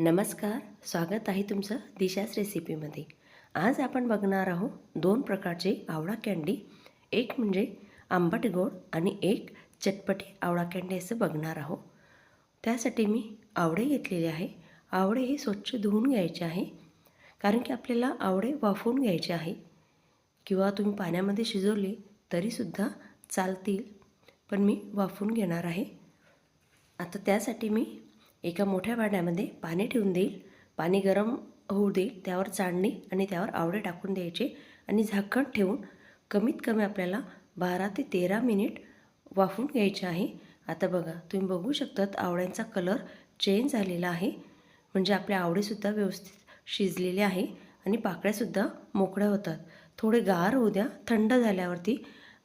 नमस्कार, स्वागत आहे तुमचं दिशाच रेसिपीमध्ये। आज आपण बघणार आहोत दोन प्रकारचे आवळा कँडी, एक म्हणजे आंबट गोड आणि एक चटपटी आवळा कँडी असं बघणार आहोत। त्यासाठी मी आवळे घेतलेले आहे। आवळे हे स्वच्छ धुवून घ्यायचे आहे, कारण की आपल्याला आवळे वाफवून घ्यायचे आहे किंवा तुम्ही पाण्यामध्ये शिजवले तरीसुद्धा चालतील, पण मी वाफवून घेणार आहे। आता त्यासाठी मी एका मोठ्या भांड्यामध्ये पाणी ठेवून देईल। पाणी गरम होऊ देईल, त्यावर चाळणी आणि त्यावर आवळे टाकून द्यायचे आणि झाकण ठेवून कमीत कमी आपल्याला 12 ते 13 मिनिट वाफवून घ्यायचे आहे। आता बघा, तुम्ही बघू शकतात आवळ्यांचा कलर चेंज झालेला आहे, म्हणजे आपले आवळेसुद्धा व्यवस्थित शिजलेले आहे आणि पाकळ्यासुद्धा मोकळ्या होतात। थोडे गार होऊ द्या, थंड झाल्यावरती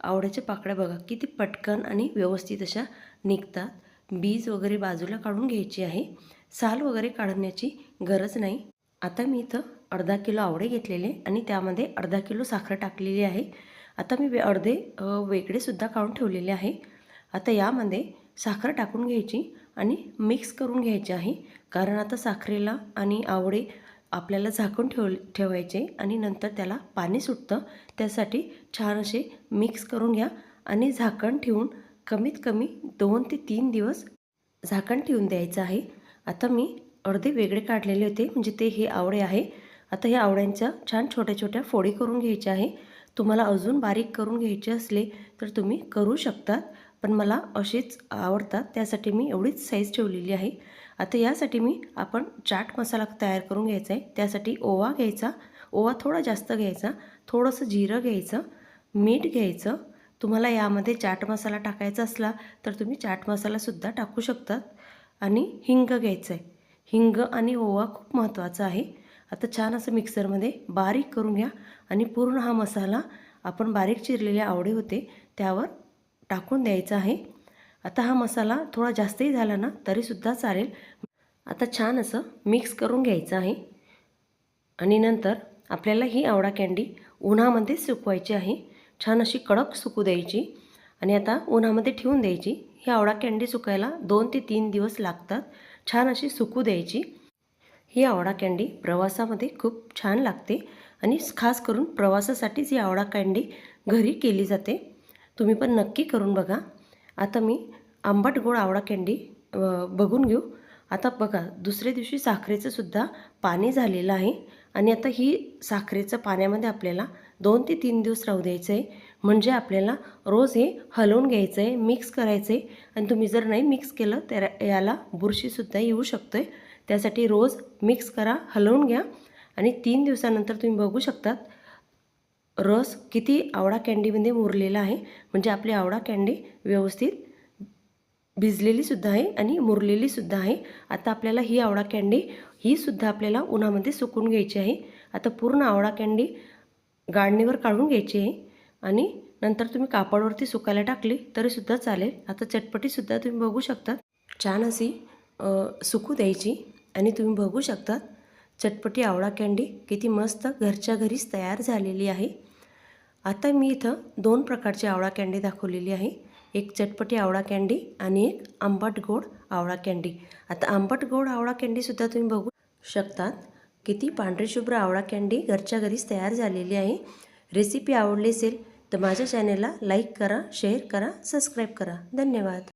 आवळ्याच्या पाकळ्या बघा किती पटकन आणि व्यवस्थित अशा निघतात। बीज वगैरे बाजूला काढून घ्यायची आहे, साल वगैरे काढण्याची गरज नाही। आता मी इथं अर्धा किलो आवळे घेतलेले आणि त्यामध्ये अर्धा किलो साखर टाकलेली आहे। आता मी अर्धे वेगळे सुद्धा काढून ठेवलेले आहे। आता यामध्ये साखर टाकून घ्यायची आणि मिक्स करून घ्यायचे आहे, कारण आता साखरेला आणि आवळे आपल्याला झाकून ठेवायचे आणि नंतर त्याला पाणी सुटतं, त्यासाठी छान असे मिक्स करून घ्या आणि झाकण ठेवून कमीत कमी 2 ते 3 दिवस झाकण ठेवून द्यायचं आहे। आता मी अर्धे वेगळे काढलेले होते, म्हणजे ते हे आवळे आहे। आता या आवळ्यांच्या छान छोट्या छोट्या फोडी करून घ्यायच्या आहे। तुम्हाला अजून बारीक करून घ्यायचे असले तर तुम्ही करू शकतात, पण मला असेच आवडतात, त्यासाठी मी एवढीच साईज ठेवलेली आहे। आता यासाठी आपण चाट मसाला तयार करून घ्यायचा आहे। त्यासाठी ओवा घ्यायचा, ओवा थोडा जास्त घ्यायचा, थोडंसं जिरं घ्यायचं, मीठ घ्यायचं। तुम्हाला यामध्ये चाट मसाला टाकायचा असला तर तुम्ही चाट मसालासुद्धा टाकू शकतात आणि हिंग घ्यायचं आहे। हिंग आणि ओवा खूप महत्त्वाचा आहे। आता छान असं मिक्सरमध्ये बारीक करून घ्या आणि पूर्ण हा मसाला आपण बारीक चिरलेले आवळे होते त्यावर टाकून द्यायचा आहे। आता हा मसाला थोडा जास्तही झाला ना तरीसुद्धा चालेल। आता छान असं मिक्स करून घ्यायचं आहे आणि नंतर आपल्याला ही आवळा कँडी उन्हामध्ये सुकवायची आहे। छान अशी कडक सुकू द्यायची आणि आता उन्हामध्ये ठेवून द्यायची। ही आवळा कँडी सुकायला 2 ते 3 दिवस लागतात। छान अशी सुकू द्यायची। ही आवळा कँडी प्रवासामध्ये खूप छान लागते आणि खास करून प्रवासासाठीच ही आवळा कँडी घरी केली जाते। तुम्ही पण नक्की करून बघा। आता मी आंबट गोड आवळा कँडी बघून घेऊ। आता बघा, दुसऱ्या दिवशी साखरेचं सुद्धा पाणी झालेलं आहे आणि आता ही साखरेचं पाण्यामध्ये आपल्याला 2 ते 3 दिवस राहू द्यायचं आहे, म्हणजे आपल्याला रोज हे हलवून घ्यायचं आहे, मिक्स करायचं आहे। आणि तुम्ही जर नाही मिक्स केलं तर याला बुरशीसुद्धा येऊ शकते, त्यासाठी रोज मिक्स करा, हलवून घ्या आणि 3 दिवसानंतर तुम्ही बघू शकतात रस किती आवळा कँडीमध्ये मुरलेला आहे, म्हणजे आपली आवळा कँडी व्यवस्थित भिजलेली सुद्धा आहे आणि मुरलेली सुद्धा आहे। आता आपल्याला ही आवळा कँडी ही सुद्धा आपल्याला उन्हामध्ये सुकून घ्यायची आहे। आता पूर्ण आवळा कँडी गाळणीवर काढून घ्यायची आहे आणि नंतर तुम्ही कापडावरती सुकायला टाकली तरीसुद्धा चालेल। आता चटपटीसुद्धा तुम्ही बघू शकता छान अशी सुकू द्यायची आणि तुम्ही बघू शकता चटपटी आवळा कँडी किती मस्त घरच्या घरीच तयार झालेली आहे। आता मी इथं 2 प्रकारची आवळा कँडी दाखवलेली आहे, एक चटपटी आवळा कँडी आणि एक आंबट गोड आवळा कँडी। आता आंबट गोड आवळा कँडीसुद्धा तुम्ही बघू शकतात किती पांढरी शुभ्र आवळा कँडी घरच्या घरीच तयार झालेली आहे। रेसिपी आवडली असेल तर माझ्या चॅनलला लाईक करा, शेअर करा, सबस्क्राईब करा। धन्यवाद।